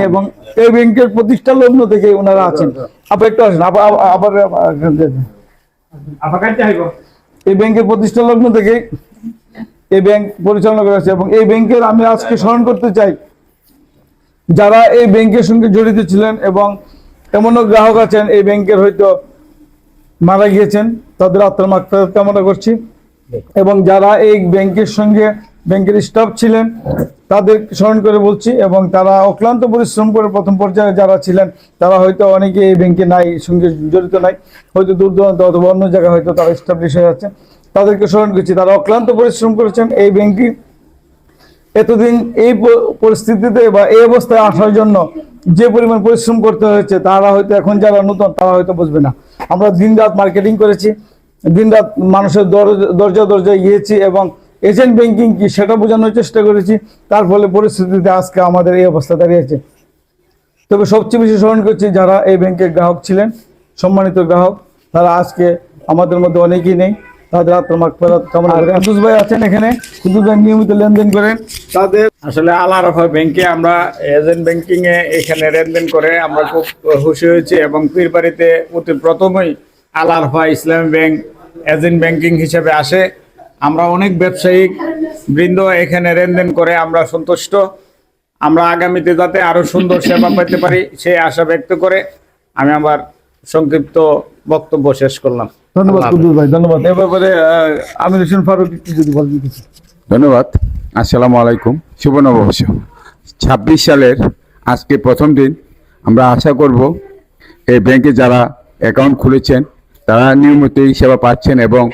এবং এই ব্যাংকের প্রতিষ্ঠা লগ্ন থেকে ওনারা আছেন। আপনি একটু আসেন, আবার এই ব্যাংকের প্রতিষ্ঠা লগ্ন থেকে এই ব্যাংক পরিচালনা করা আছে। এবং এই ব্যাংকের আমি আজকে স্মরণ করতে চাই যারা এই ব্যাংকের সঙ্গে জড়িত ছিলেন, এবং এমনও গ্রাহক আছেন এই ব্যাংকের হয়তো মারা গিয়েছেন, তাদের আত্মার মাগফিরাত কামনা করছি। এবং যারা এই ব্যাংকের সঙ্গে ব্যাংকের স্টাফ ছিলেন তাদের স্মরণ করে বলছি, এবং তারা অক্লান্ত পরিশ্রম করে প্রথম পর্যায়ে যারা ছিলেন তারা হয়তো অনেকে এই ব্যাংকে নাই, সঙ্গে জড়িত নাই, হয়তো দূর দূরান্ত অথবা অন্য জায়গায় হয়তো তারা এস্টাবলিশ হয়ে আছে, তাদেরকে স্মরণ করছি। তারা অক্লান্ত পরিশ্রম করেছেন এই ব্যাংকটি এতদিন এই পরিস্থিতিতে বা এই অবস্থায় আসার জন্য যে পরিমাণ পরিশ্রম করতে হয়েছে, তারা হয়তো এখন যারা নতুন তারা হয়তো বুঝবে না। আমরা দিন রাত মার্কেটিং করেছি, দিন রাত মানুষের দরজা দরজায় গিয়েছি এবং এজেন্ট ব্যাংকিং কি সেটা বোঝানোর চেষ্টা করেছি। তার ফলে পরিস্থিতিতে আজকে আমাদের এই অবস্থা দাঁড়িয়েছে। তবে সবচেয়ে বেশি স্মরণ করছি যারা এই ব্যাংকের গ্রাহক ছিলেন, সম্মানিত গ্রাহক, তারা আজকে আমাদের মধ্যে অনেকেই নেই, তাদের আত্মার মাগফিরাত কামনা করি। কুদ্দুস ভাই আছেন এখানে, কুদ্দুস ভাই নিয়মিত লেনদেন করেন। তাদের আসলে আল আরাফা ব্যাংকে আমরা এজেন্ট ব্যাংকিং এ এখানে লেনদেন করে আমরা খুব খুশি হয়েছি, এবং পীরবাড়িতে অতি প্রথমেই আল আরাফা ইসলামী ব্যাংক এজেন্ট ব্যাংকিং হিসেবে আসে। আমরা অনেক ব্যবসায়িক বৃন্দ এখানে লেনদেন করে আমরা সন্তুষ্ট। আমরা আগামীতে যাতে আরো সুন্দর সেবা পেতে পারি সেই আশা ব্যক্ত করে আমি আমার সংক্ষিপ্ত বক্তব্য শেষ করলাম। ধন্যবাদ কুদ্দুস ভাই, ধন্যবাদ। এ ব্যাপারে আমির হোসেন ফারুক একটু যদি বলেন কিছু। ধন্যবাদ। আসসালামু আলাইকুম, শুভ নববর্ষ 26 সালের আজকে প্রথম দিন। আমরা আশা করব এই ব্যাংকে যারা অ্যাকাউন্ট খুলেছেন তারা নিয়মিতই সেবা পাচ্ছেন, এবং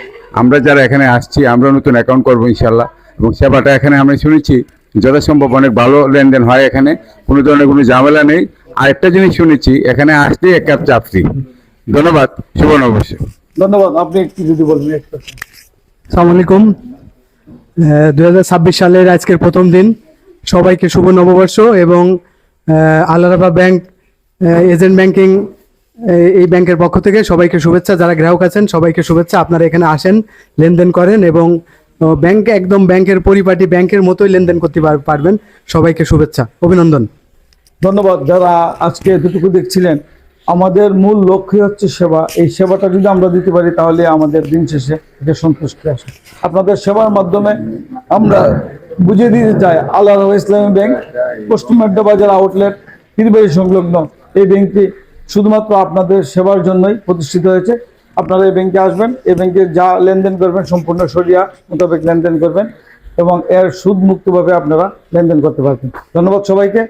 আমরা যারা এখানে আসছি আমরা নতুন অ্যাকাউন্ট করবো ইনশাল্লাহ। এবং সেবাটা এখানে আমরা শুনেছি যথাসম্ভব অনেক ভালো লেনদেন হয়, এখানে কোনো ধরনের কোনো ঝামেলা নেই। আরেকটা জিনিস শুনেছি, এখানে আসতে এক কাপ চা ফ্রি। ধন্যবাদ, শুভ নববর্ষ। ধন্যবাদ। আপনি একটু যদি বলবেন। আসসালামু আলাইকুম। 2026 সালের আজকের প্রথম দিন, সবাইকে শুভ নববর্ষ। এবং আল আরাফা ব্যাংক এজেন্ট ব্যাংকিং এই ব্যাংকের পক্ষ থেকে সবাইকে শুভেচ্ছা। যারা গ্রাহক আছেন সবাইকে শুভেচ্ছা। আপনারা এখানে আসেন, লেনদেন করেন, এবং ব্যাংক একদম ব্যাংকের পরিপাটি ব্যাংকের মতোই লেনদেন করতে পারবেন। সবাইকে শুভেচ্ছা, অভিনন্দন। ধন্যবাদ। যারা আজকে এতটুকু দেখছিলেন, আমাদের মূল লক্ষ্য হচ্ছে সেবা। এই সেবাটা যদি আমরা দিতে পারি তাহলে আমাদের দিন শেষে এটা সন্তুষ্টি আসে। আপনাদের সেবার মাধ্যমে আমরা বুঝিয়ে দিতে চাই আল আরাফা ইসলামী ব্যাংক পশ্চিম আড্ডা বাজার আউটলেট পীরবাড়ি সংলগ্ন এই ব্যাংকটি শুধুমাত্র আপনাদের সেবার জন্যই প্রতিষ্ঠিত হয়েছে। আপনারা এই ব্যাংকে আসবেন, এই ব্যাংকে যা লেনদেন করবেন সম্পূর্ণ শরিয়া মোতাবেক লেনদেন করবেন, এবং এর সুদ মুক্তভাবে আপনারা লেনদেন করতে পারবেন। ধন্যবাদ সবাইকে।